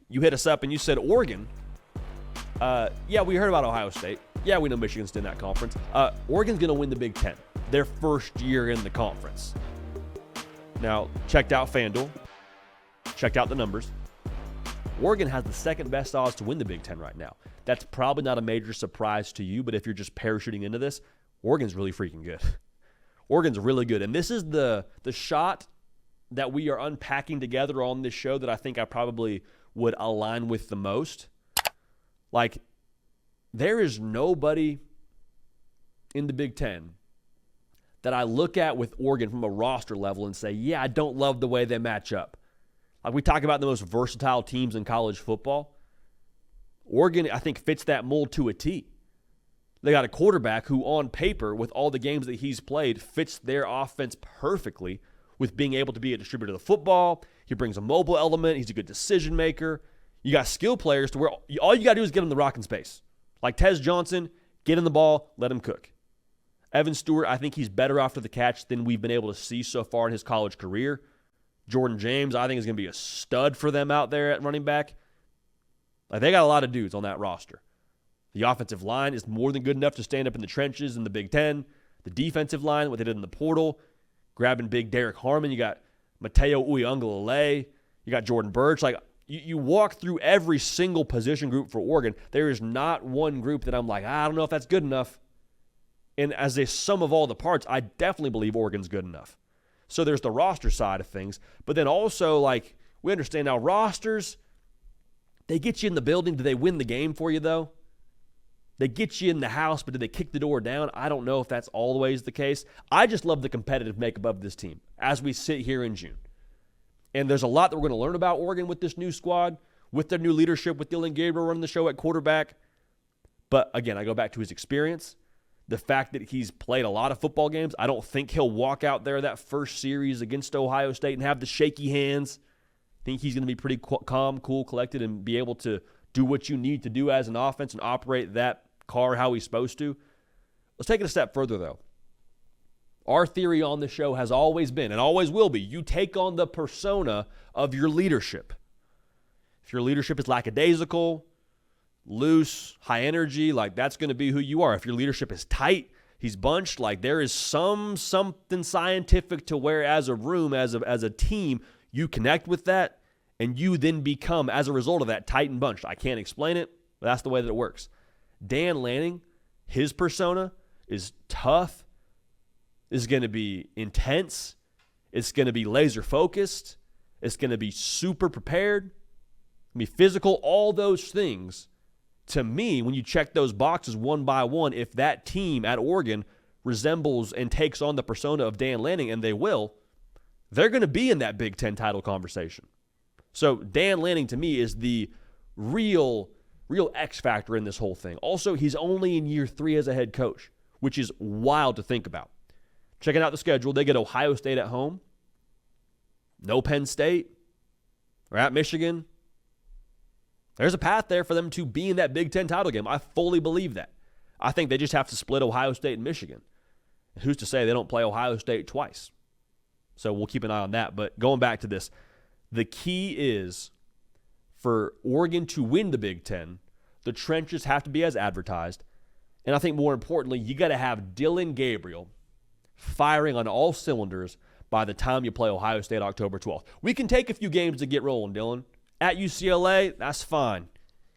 you hit us up and you said Oregon. Yeah, we heard about Ohio State. Yeah, we know Michigan's in that conference. Oregon's going to win the Big Ten, their first year in the conference. Now, checked out FanDuel, checked out the numbers. Oregon has the second best odds to win the Big Ten right now. That's probably not a major surprise to you, but if you're just parachuting into this, Oregon's really freaking good. Oregon's really good. And this is the shot that we are unpacking together on this show that I think I probably would align with the most. Like, there is nobody in the Big Ten that I look at with Oregon from a roster level and say, yeah, I don't love the way they match up. Like, we talk about the most versatile teams in college football. Oregon, I think, fits that mold to a T. They got a quarterback who, on paper, with all the games that he's played, fits their offense perfectly with being able to be a distributor of the football. He brings a mobile element. He's a good decision maker. You got skill players to where all you got to do is get him the rock in space. Like Tez Johnson, get him the ball, let him cook. Evan Stewart, I think he's better after the catch than we've been able to see so far in his college career. Jordan James, I think, is going to be a stud for them out there at running back. Like, they got a lot of dudes on that roster. The offensive line is more than good enough to stand up in the trenches in the Big Ten. The defensive line, what they did in the portal, grabbing big Derek Harmon. You got Mateo Uyunglele. You got Jordan Burch. Like, you walk through every single position group for Oregon. There is not one group that I'm like, I don't know if that's good enough. And as a sum of all the parts, I definitely believe Oregon's good enough. So there's the roster side of things. But then also, like, we understand now rosters, they get you in the building. Do they win the game for you, though? They get you in the house, but do they kick the door down? I don't know if that's always the case. I just love the competitive makeup of this team as we sit here in June. And there's a lot that we're going to learn about Oregon with this new squad, with their new leadership, with Dillon Gabriel running the show at quarterback. But again, I go back to his experience, the fact that he's played a lot of football games. I don't think he'll walk out there that first series against Ohio State and have the shaky hands. I think he's going to be pretty calm, cool, collected, and be able to do what you need to do as an offense and operate that car how he's supposed to. Let's take it a step further, though. Our theory on the show has always been, and always will be, you take on the persona of your leadership. If your leadership is lackadaisical, loose, high energy, like that's going to be who you are. If your leadership is tight, he's bunched, like there is something scientific to where as a room, as a team, you connect with that, and you then become, as a result of that, tight and bunched. I can't explain it, but that's the way that it works. Dan Lanning, his persona is tough, is going to be intense, it's going to be laser focused, it's going to be super prepared, be physical, all those things. To me, when you check those boxes one by one, if that team at Oregon resembles and takes on the persona of Dan Lanning, and they will, they're going to be in that Big Ten title conversation. So Dan Lanning, to me, is the real X factor in this whole thing. Also, he's only in year 3 as a head coach, which is wild to think about. Checking out the schedule, they get Ohio State at home, no Penn State, or at Michigan. There's a path there for them to be in that Big Ten title game. I fully believe that. I think they just have to split Ohio State and Michigan. Who's to say they don't play Ohio State twice? So we'll keep an eye on that. But going back to this, the key is for Oregon to win the Big Ten, the trenches have to be as advertised. And I think more importantly, you got to have Dillon Gabriel firing on all cylinders by the time you play Ohio State October 12th. We can take a few games to get rolling, Dillon. At UCLA, that's fine.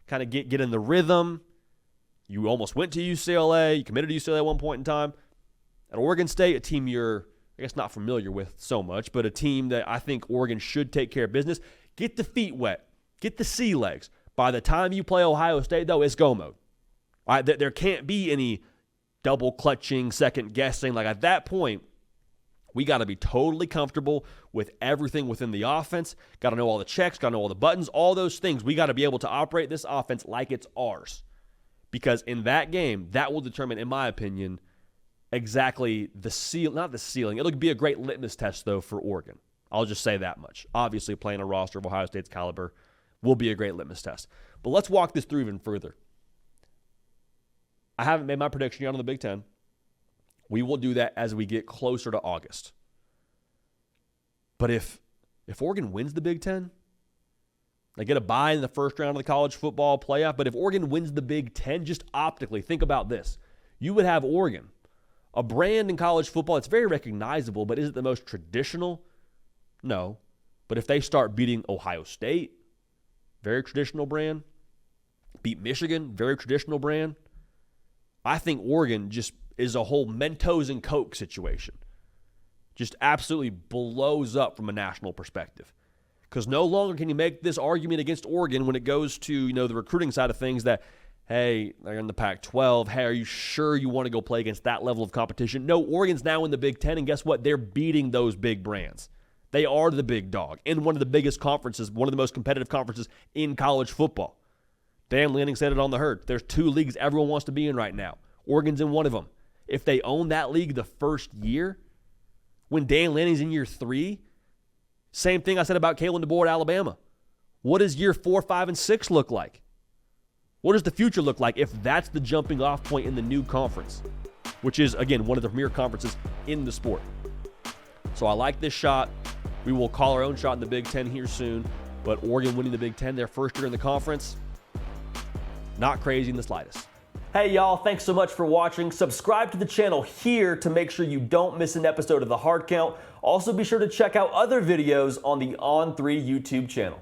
Kind of get in the rhythm. You almost went to UCLA. You committed to UCLA at one point in time. At Oregon State, a team you're, I guess, not familiar with so much, but a team that I think Oregon should take care of business. Get the feet wet. Get the sea legs. By the time you play Ohio State, though, it's go mode. All right, there can't be any double clutching, second guessing. Like at that point, we got to be totally comfortable with everything within the offense. Got to know all the checks, got to know all the buttons, all those things. We got to be able to operate this offense like it's ours. Because in that game, that will determine, in my opinion, exactly not the ceiling. It'll be a great litmus test, though, for Oregon. I'll just say that much. Obviously, playing a roster of Ohio State's caliber will be a great litmus test. But let's walk this through even further. I haven't made my prediction yet on the Big Ten. We will do that as we get closer to August. But if Oregon wins the Big Ten, They get a bye in the first round of the college football playoff. But if Oregon wins the Big Ten, just optically, think about this. You would have Oregon, a brand in college football. It's very recognizable, but is it the most traditional? No. But if they start beating Ohio State, very traditional brand, beat Michigan, very traditional brand, I think Oregon just is a whole Mentos and Coke situation. Just absolutely blows up from a national perspective. Because no longer can you make this argument against Oregon when it goes to, the recruiting side of things that, hey, they're in the Pac-12. Hey, are you sure you want to go play against that level of competition? No, Oregon's now in the Big Ten, and guess what? They're beating those big brands. They are the big dog in one of the biggest conferences, one of the most competitive conferences in college football. Dan Lanning said it on the herd. There's 2 leagues everyone wants to be in right now. Oregon's in one of them. If they own that league the first year, when Dan Lanning's in year 3, same thing I said about Kalen DeBoer at Alabama. What does year 4, 5, and 6 look like? What does the future look like if that's the jumping off point in the new conference, which is, again, one of the premier conferences in the sport? So I like this shot. We will call our own shot in the Big Ten here soon, but Oregon winning the Big Ten, their first year in the conference, not crazy in the slightest. Hey y'all, thanks so much for watching. Subscribe to the channel here to make sure you don't miss an episode of The Hard Count. Also be sure to check out other videos on the On3 YouTube channel.